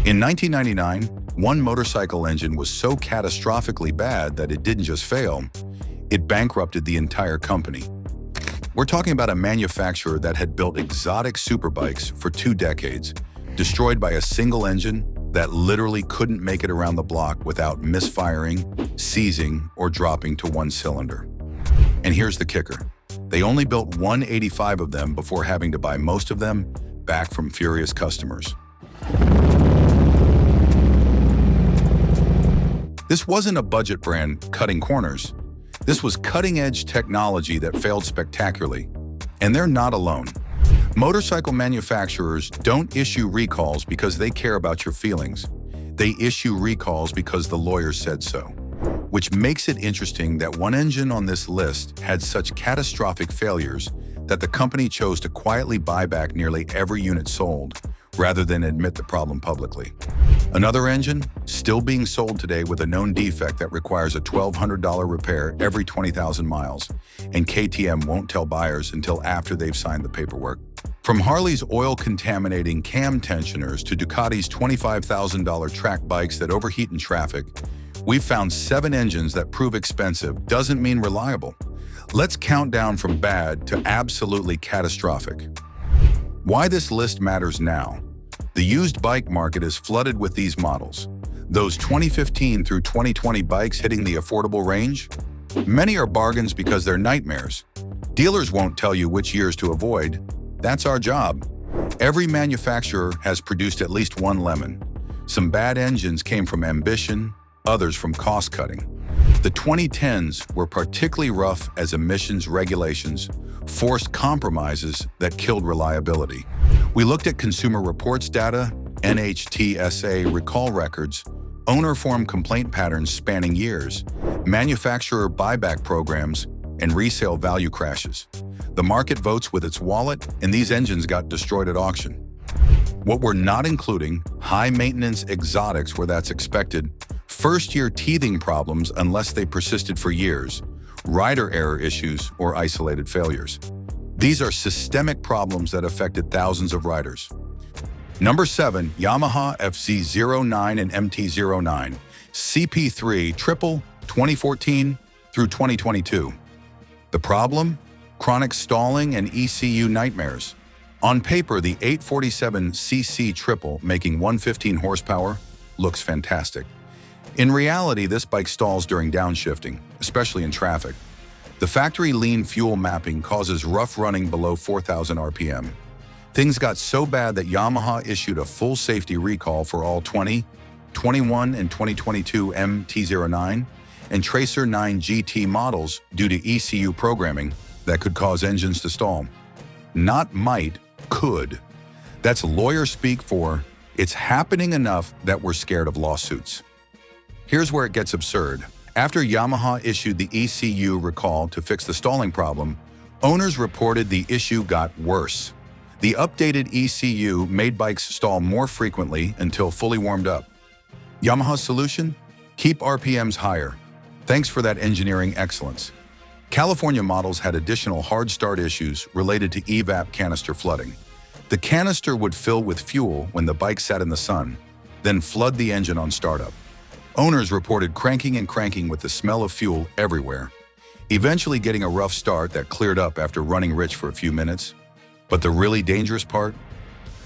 In 1999, one motorcycle engine was so catastrophically bad that it didn't just fail, it bankrupted the entire company. We're talking about a manufacturer that had built exotic superbikes for 2 decades, destroyed by a single engine that literally couldn't make it around the block without misfiring, seizing, or dropping to one cylinder. And here's the kicker. They only built 185 of them before having to buy most of them back from furious customers. This wasn't a budget brand cutting corners. This was cutting-edge technology that failed spectacularly. And they're not alone. Motorcycle manufacturers don't issue recalls because they care about your feelings. They issue recalls because the lawyers said so. Which makes it interesting that one engine on this list had such catastrophic failures that the company chose to quietly buy back nearly every unit sold, rather than admit the problem publicly. Another engine, still being sold today with a known defect that requires a $1,200 repair every 20,000 miles, and KTM won't tell buyers until after they've signed the paperwork. From Harley's oil-contaminating cam tensioners to Ducati's $25,000 track bikes that overheat in traffic, we've found 7 engines that prove expensive doesn't mean reliable. Let's count down from bad to absolutely catastrophic. Why this list matters now. The used bike market is flooded with these models. Those 2015 through 2020 bikes hitting the affordable range? Many are bargains because they're nightmares. Dealers won't tell you which years to avoid. That's our job. Every manufacturer has produced at least one lemon. Some bad engines came from ambition, others from cost-cutting. The 2010s were particularly rough as emissions regulations forced compromises that killed reliability. We looked at Consumer Reports data, NHTSA recall records, owner-form complaint patterns spanning years, manufacturer buyback programs, and resale value crashes. The market votes with its wallet, and these engines got destroyed at auction. What we're not including, high-maintenance exotics where that's expected, first-year teething problems unless they persisted for years, rider error issues, or isolated failures. These are systemic problems that affected thousands of riders. Number 7, Yamaha FC-09 and MT-09, CP3 Triple 2014 through 2022. The problem? Chronic stalling and ECU nightmares. On paper, the 847cc Triple, making 115 horsepower, looks fantastic. In reality, this bike stalls during downshifting, especially in traffic. The factory lean fuel mapping causes rough running below 4,000 RPM. Things got so bad that Yamaha issued a full safety recall for all 20, 21, and 2022 MT-09 and Tracer 9 GT models due to ECU programming that could cause engines to stall. Not might, could. That's lawyer speak for, it's happening enough that we're scared of lawsuits. Here's where it gets absurd. After Yamaha issued the ECU recall to fix the stalling problem, owners reported the issue got worse. The updated ECU made bikes stall more frequently until fully warmed up. Yamaha's solution? Keep RPMs higher. Thanks for that engineering excellence. California models had additional hard start issues related to evap canister flooding. The canister would fill with fuel when the bike sat in the sun, then flood the engine on startup. Owners reported cranking and cranking with the smell of fuel everywhere, eventually getting a rough start that cleared up after running rich for a few minutes. But the really dangerous part?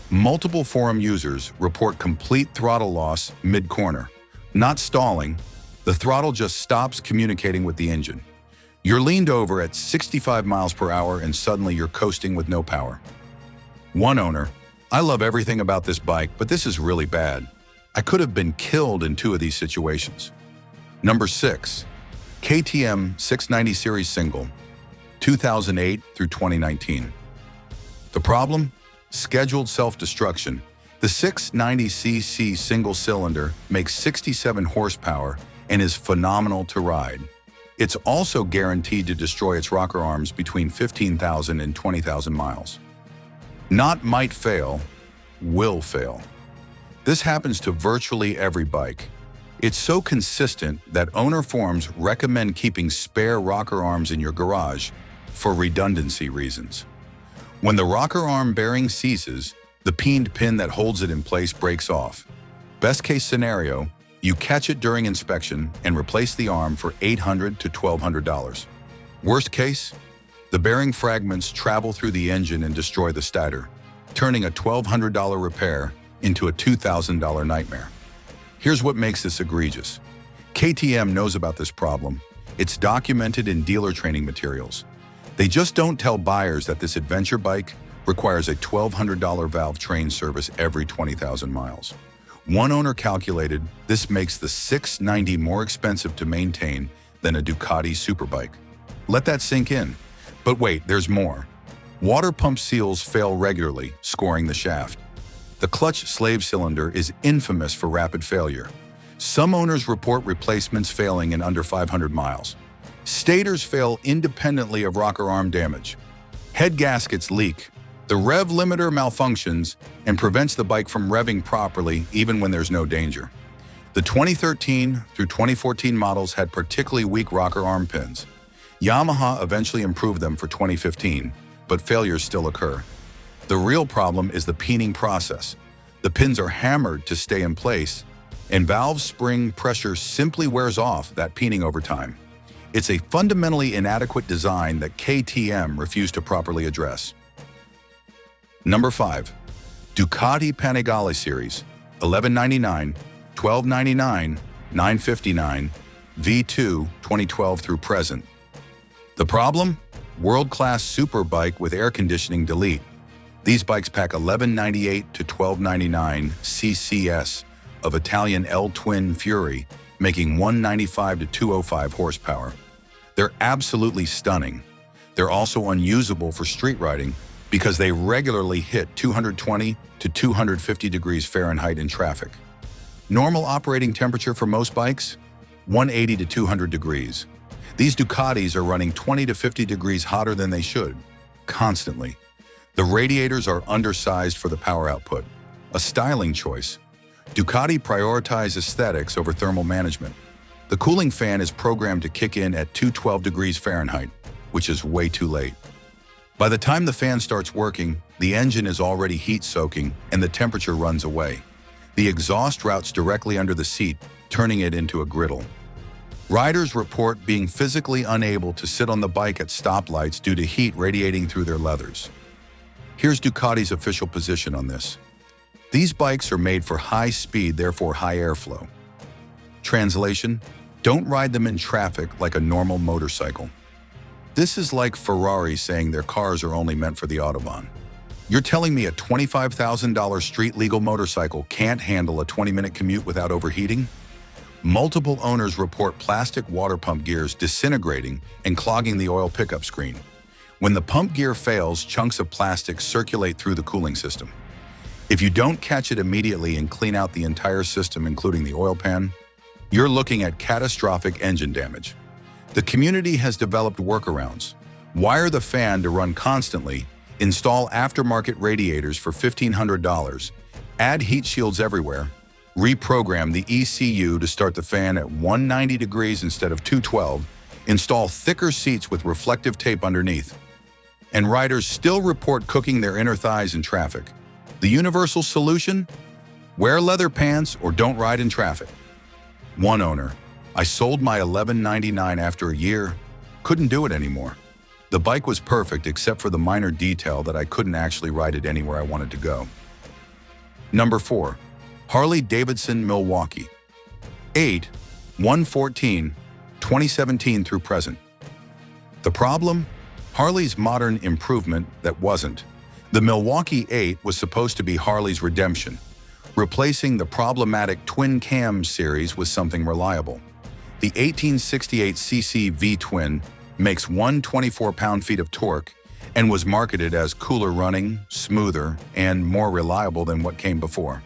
Multiple forum users report complete throttle loss mid-corner. Not stalling, the throttle just stops communicating with the engine. You're leaned over at 65 miles per hour and suddenly you're coasting with no power. One owner, I love everything about this bike, but this is really bad. I could have been killed in 2 of these situations. Number 6, KTM 690 Series Single, 2008 through 2019. The problem? Scheduled self-destruction. The 690cc single cylinder makes 67 horsepower and is phenomenal to ride. It's also guaranteed to destroy its rocker arms between 15,000 and 20,000 miles. Not might fail, will fail. This happens to virtually every bike. It's so consistent that owner forums recommend keeping spare rocker arms in your garage for redundancy reasons. When the rocker arm bearing seizes, the peened pin that holds it in place breaks off. Best case scenario, you catch it during inspection and replace the arm for $800 to $1,200. Worst case, the bearing fragments travel through the engine and destroy the stator, turning a $1,200 repair into a $2,000 nightmare. Here's what makes this egregious. KTM knows about this problem. It's documented in dealer training materials. They just don't tell buyers that this adventure bike requires a $1,200 valve train service every 20,000 miles. One owner calculated this makes the $690 more expensive to maintain than a Ducati superbike. Let that sink in. But wait, there's more. Water pump seals fail regularly, scoring the shaft. The clutch slave cylinder is infamous for rapid failure. Some owners report replacements failing in under 500 miles. Stators fail independently of rocker arm damage. Head gaskets leak. The rev limiter malfunctions and prevents the bike from revving properly even when there's no danger. The 2013 through 2014 models had particularly weak rocker arm pins. Yamaha eventually improved them for 2015, but failures still occur. The real problem is the peening process. The pins are hammered to stay in place, and valve spring pressure simply wears off that peening over time. It's a fundamentally inadequate design that KTM refused to properly address. Number 5. Ducati Panigale Series, $1,199, $1,299, $959, V-Due 2012 through present. The problem? World-class superbike with air conditioning delete. These bikes pack 1198 to 1299 CCS of Italian L-twin Fury, making 195 to 205 horsepower. They're absolutely stunning. They're also unusable for street riding because they regularly hit 220 to 250 degrees Fahrenheit in traffic. Normal operating temperature for most bikes? 180 to 200 degrees. These Ducatis are running 20 to 50 degrees hotter than they should, constantly. The radiators are undersized for the power output, a styling choice. Ducati prioritizes aesthetics over thermal management. The cooling fan is programmed to kick in at 212 degrees Fahrenheit, which is way too late. By the time the fan starts working, the engine is already heat-soaking and the temperature runs away. The exhaust routes directly under the seat, turning it into a griddle. Riders report being physically unable to sit on the bike at stoplights due to heat radiating through their leathers. Here's Ducati's official position on this. These bikes are made for high speed, therefore high airflow. Translation: don't ride them in traffic like a normal motorcycle. This is like Ferrari saying their cars are only meant for the Autobahn. You're telling me a $25,000 street-legal motorcycle can't handle a 20-minute commute without overheating? Multiple owners report plastic water pump gears disintegrating and clogging the oil pickup screen. When the pump gear fails, chunks of plastic circulate through the cooling system. If you don't catch it immediately and clean out the entire system, including the oil pan, you're looking at catastrophic engine damage. The community has developed workarounds. Wire the fan to run constantly, install aftermarket radiators for $1,500, add heat shields everywhere, reprogram the ECU to start the fan at 190 degrees instead of 212, install thicker seats with reflective tape underneath. And riders still report cooking their inner thighs in traffic. The universal solution? Wear leather pants or don't ride in traffic. One owner: I sold my $1,199 after a year. Couldn't do it anymore. The bike was perfect except for the minor detail that I couldn't actually ride it anywhere I wanted to go. Number 4. Harley Davidson Milwaukee-Eight, 114, 2017 through present. The problem? Harley's modern improvement that wasn't. The Milwaukee-Eight was supposed to be Harley's redemption, replacing the problematic Twin Cam series with something reliable. The 1868cc V-Twin makes 124 pound-feet of torque and was marketed as cooler running, smoother, and more reliable than what came before.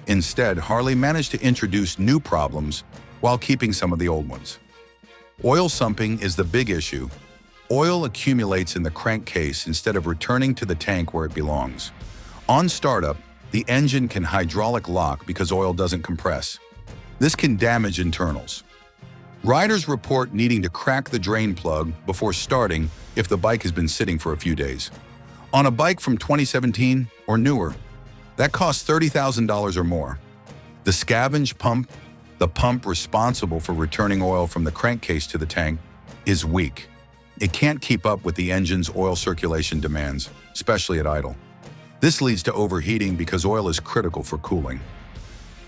Instead, Harley managed to introduce new problems while keeping some of the old ones. Oil sumping is the big issue. Oil accumulates in the crankcase instead of returning to the tank where it belongs. On startup, the engine can hydraulic lock because oil doesn't compress. This can damage internals. Riders report needing to crack the drain plug before starting if the bike has been sitting for a few days. On a bike from 2017 or newer, that costs $30,000 or more. The scavenge pump, the pump responsible for returning oil from the crankcase to the tank, is weak. It can't keep up with the engine's oil circulation demands, especially at idle. This leads to overheating because oil is critical for cooling.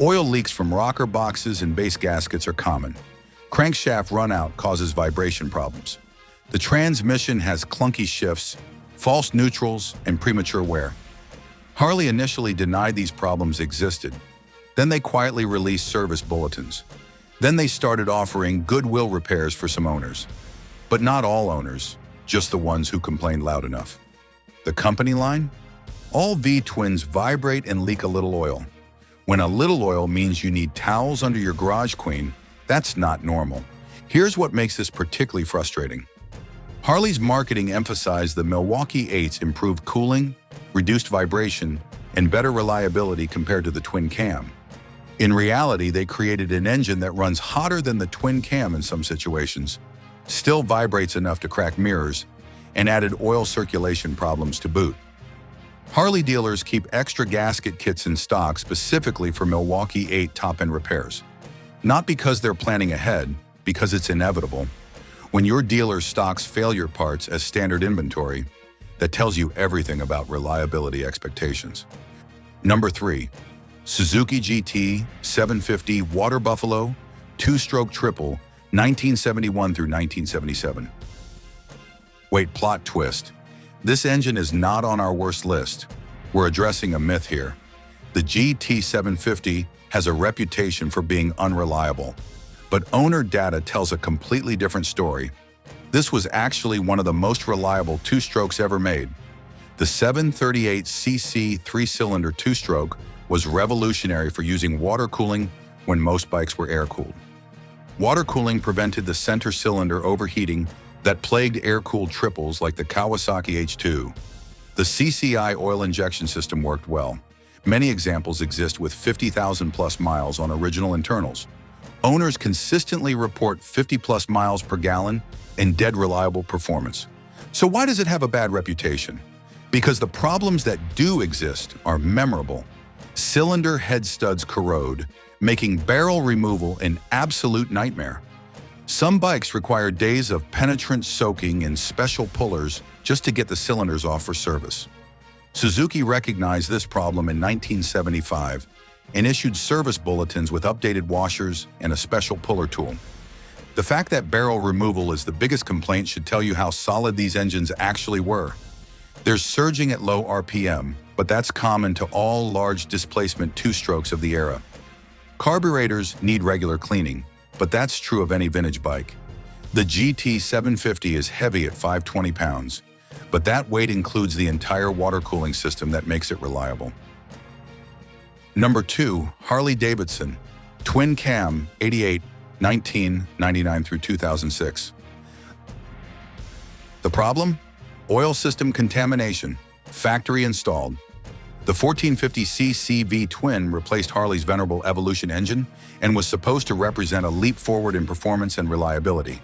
Oil leaks from rocker boxes and base gaskets are common. Crankshaft runout causes vibration problems. The transmission has clunky shifts, false neutrals, and premature wear. Harley initially denied these problems existed. Then they quietly released service bulletins. Then they started offering goodwill repairs for some owners. But not all owners, just the ones who complained loud enough. The company line? All V-twins vibrate and leak a little oil. When a little oil means you need towels under your garage queen, that's not normal. Here's what makes this particularly frustrating. Harley's marketing emphasized the Milwaukee-Eight's improved cooling, reduced vibration, and better reliability compared to the Twin Cam. In reality, they created an engine that runs hotter than the Twin Cam in some situations, still vibrates enough to crack mirrors, and added oil circulation problems to boot. Harley dealers keep extra gasket kits in stock specifically for Milwaukee-Eight top-end repairs. Not because they're planning ahead, because it's inevitable. When your dealer stocks failure parts as standard inventory, that tells you everything about reliability expectations. Number 3. Suzuki GT750 Water Buffalo 2-stroke triple 1971 through 1977. Wait, plot twist. This engine is not on our worst list. We're addressing a myth here. The GT750 has a reputation for being unreliable, but owner data tells a completely different story. This was actually one of the most reliable 2-strokes ever made. The 738cc 3-cylinder 2-stroke was revolutionary for using water cooling when most bikes were air-cooled. Water cooling prevented the center cylinder overheating that plagued air-cooled triples like the Kawasaki H2. The CCI oil injection system worked well. Many examples exist with 50,000+ miles on original internals. Owners consistently report 50+ miles per gallon and dead reliable performance. So why does it have a bad reputation? Because the problems that do exist are memorable. Cylinder head studs corrode, making barrel removal an absolute nightmare. Some bikes require days of penetrant soaking in special pullers just to get the cylinders off for service. Suzuki recognized this problem in 1975 and issued service bulletins with updated washers and a special puller tool. The fact that barrel removal is the biggest complaint should tell you how solid these engines actually were. There's surging at low RPM, but that's common to all large displacement 2-strokes of the era. Carburetors need regular cleaning, but that's true of any vintage bike. The GT750 is heavy at 520 pounds, but that weight includes the entire water cooling system that makes it reliable. Number 2, Harley-Davidson Twin Cam 88, 1999 through 2006. The problem? Oil system contamination, factory installed. The 1450cc V-twin replaced Harley's venerable Evolution engine and was supposed to represent a leap forward in performance and reliability.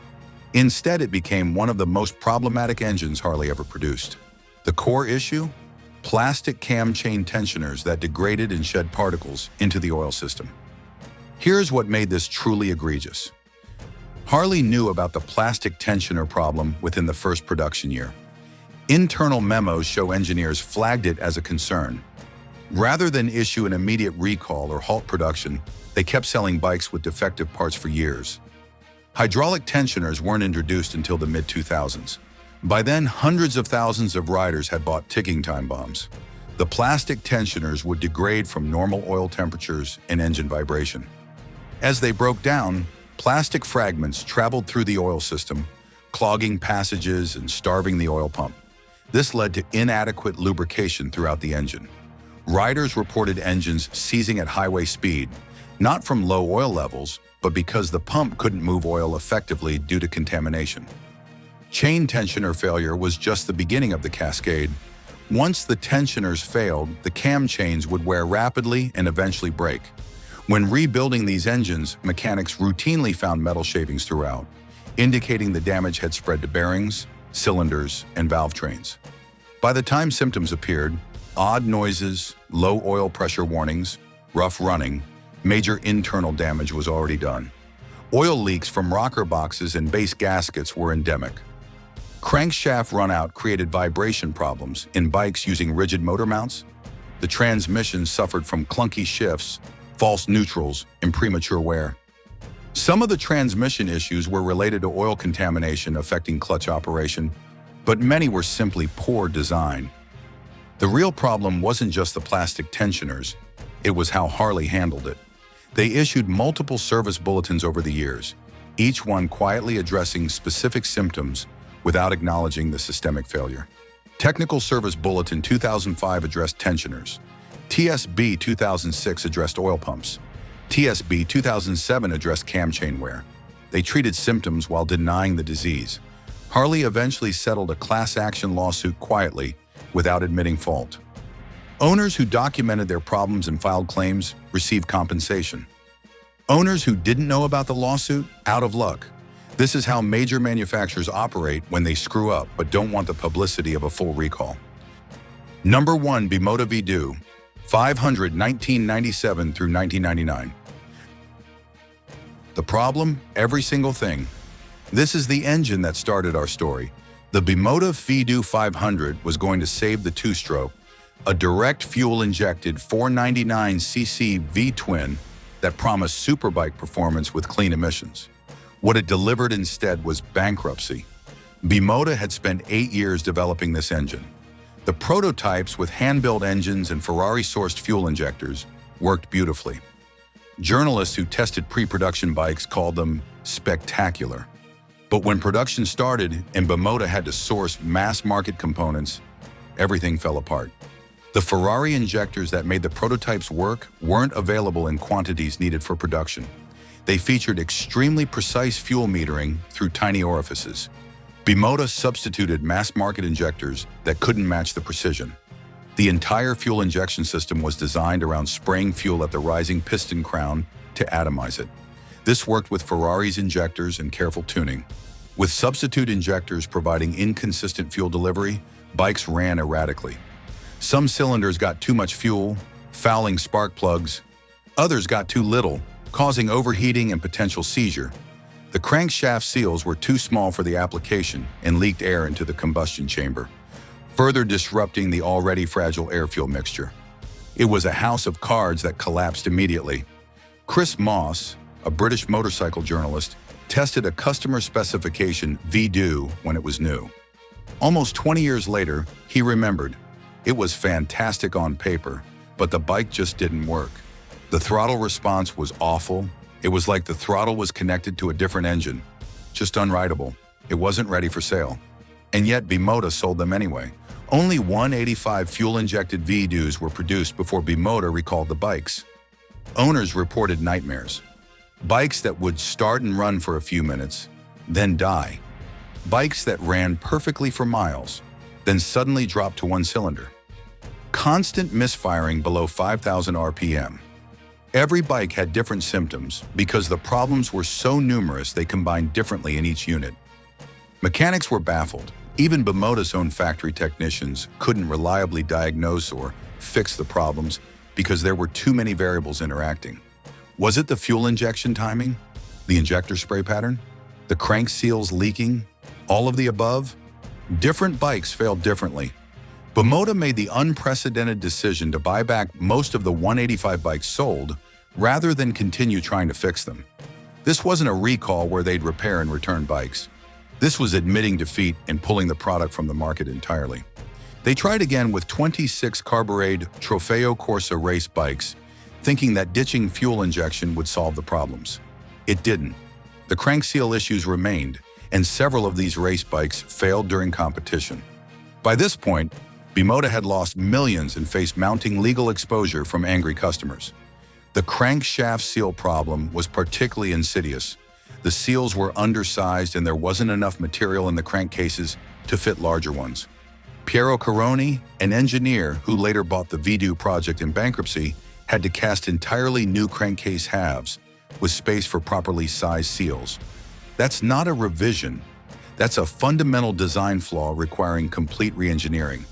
Instead, it became one of the most problematic engines Harley ever produced. The core issue? Plastic cam chain tensioners that degraded and shed particles into the oil system. Here's what made this truly egregious. Harley knew about the plastic tensioner problem within the first production year. Internal memos show engineers flagged it as a concern. Rather than issue an immediate recall or halt production, they kept selling bikes with defective parts for years. Hydraulic tensioners weren't introduced until the mid-2000s. By then, hundreds of thousands of riders had bought ticking time bombs. The plastic tensioners would degrade from normal oil temperatures and engine vibration. As they broke down, plastic fragments traveled through the oil system, clogging passages and starving the oil pump. This led to inadequate lubrication throughout the engine. Riders reported engines seizing at highway speed, not from low oil levels, but because the pump couldn't move oil effectively due to contamination. Chain tensioner failure was just the beginning of the cascade. Once the tensioners failed, the cam chains would wear rapidly and eventually break. When rebuilding these engines, mechanics routinely found metal shavings throughout, indicating the damage had spread to bearings, cylinders, and valve trains. By the time symptoms appeared, odd noises, low oil pressure warnings, rough running, Major internal damage was already done. Oil leaks from rocker boxes and base gaskets were endemic. Crankshaft runout created vibration problems in bikes using rigid motor mounts. The transmission suffered from clunky shifts, false neutrals, and premature wear. Some of the transmission issues were related to oil contamination affecting clutch operation, but many were simply poor design. The real problem wasn't just the plastic tensioners, it was how Harley handled it. They issued multiple service bulletins over the years, each one quietly addressing specific symptoms without acknowledging the systemic failure. Technical Service Bulletin 2005 addressed tensioners. TSB 2006 addressed oil pumps. TSB 2007 addressed cam chain wear. They treated symptoms while denying the disease. Harley eventually settled a class action lawsuit quietly, without admitting fault. Owners who documented their problems and filed claims received compensation. Owners who didn't know about the lawsuit, out of luck. This is how major manufacturers operate when they screw up but don't want the publicity of a full recall. Number 1. Bimota V-Due 500 1997 through 1999. The problem? Every single thing. This is the engine that started our story. The Bimota V-Due 500 was going to save the two-stroke, a direct fuel-injected 499cc V-twin that promised superbike performance with clean emissions. What it delivered instead was bankruptcy. Bimota had spent 8 years developing this engine. The prototypes with hand-built engines and Ferrari-sourced fuel injectors worked beautifully. Journalists who tested pre-production bikes called them spectacular. But when production started and Bimota had to source mass-market components, everything fell apart. The Ferrari injectors that made the prototypes work weren't available in quantities needed for production. They featured extremely precise fuel metering through tiny orifices. Bimota substituted mass-market injectors that couldn't match the precision. The entire fuel injection system was designed around spraying fuel at the rising piston crown to atomize it. This worked with Ferrari's injectors and careful tuning. With substitute injectors providing inconsistent fuel delivery, bikes ran erratically. Some cylinders got too much fuel, fouling spark plugs. Others got too little, causing overheating and potential seizure. The crankshaft seals were too small for the application and leaked air into the combustion chamber, further disrupting the already fragile air-fuel mixture. It was a house of cards that collapsed immediately. Chris Moss, a British motorcycle journalist, tested a customer specification V-Due when it was new. Almost 20 years later, he remembered. It was fantastic on paper, but the bike just didn't work. The throttle response was awful. It was like the throttle was connected to a different engine. Just unrideable. It wasn't ready for sale. And yet Bimota sold them anyway. Only 185 fuel-injected V-Dues were produced before Bimota recalled the bikes. Owners reported nightmares. Bikes that would start and run for a few minutes, then die. Bikes that ran perfectly for miles, then suddenly dropped to one cylinder. Constant misfiring below 5,000 RPM. Every bike had different symptoms because the problems were so numerous they combined differently in each unit. Mechanics were baffled. Even Bimota's own factory technicians couldn't reliably diagnose or fix the problems because there were too many variables interacting. Was it the fuel injection timing? The injector spray pattern? The crank seals leaking? All of the above? Different bikes failed differently. Bimota made the unprecedented decision to buy back most of the 185 bikes sold rather than continue trying to fix them. This wasn't a recall where they'd repair and return bikes. This was admitting defeat and pulling the product from the market entirely. They tried again with 26 carbureted Trofeo Corsa race bikes, thinking that ditching fuel injection would solve the problems. It didn't. The crank seal issues remained, and several of these race bikes failed during competition. By this point, Bimota had lost millions and faced mounting legal exposure from angry customers. The crankshaft seal problem was particularly insidious. The seals were undersized and there wasn't enough material in the crankcases to fit larger ones. Piero Caroni, an engineer who later bought the V-Due project in bankruptcy, had to cast entirely new crankcase halves with space for properly sized seals. That's not a revision. That's a fundamental design flaw requiring complete re-engineering.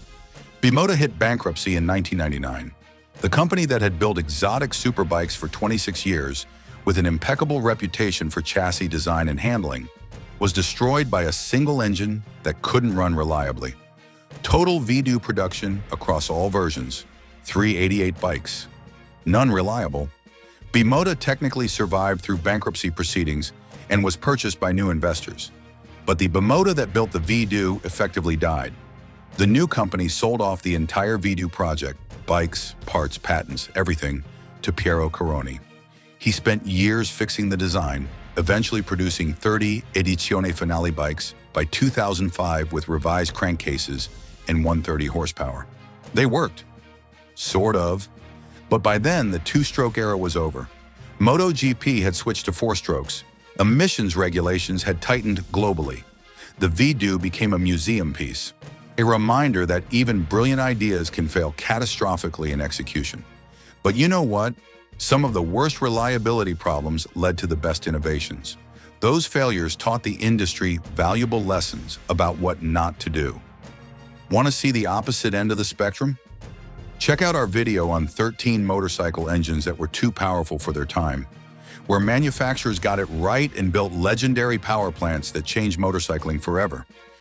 Bimota hit bankruptcy in 1999. The company that had built exotic superbikes for 26 years, with an impeccable reputation for chassis design and handling, was destroyed by a single engine that couldn't run reliably. Total V-Due production across all versions, 388 bikes. None reliable. Bimota technically survived through bankruptcy proceedings and was purchased by new investors. But the Bimota that built the V-Due effectively died. The new company sold off the entire V-Due project, bikes, parts, patents, everything, to Piero Caroni. He spent years fixing the design, eventually producing 30 Edizione Finale bikes by 2005 with revised crankcases and 130 horsepower. They worked. Sort of. But by then, the two-stroke era was over. MotoGP had switched to four strokes. Emissions regulations had tightened globally. The V-Due became a museum piece, a reminder that even brilliant ideas can fail catastrophically in execution. But you know what? Some of the worst reliability problems led to the best innovations. Those failures taught the industry valuable lessons about what not to do. Want to see the opposite end of the spectrum? Check out our video on 13 motorcycle engines that were too powerful for their time, where manufacturers got it right and built legendary power plants that changed motorcycling forever.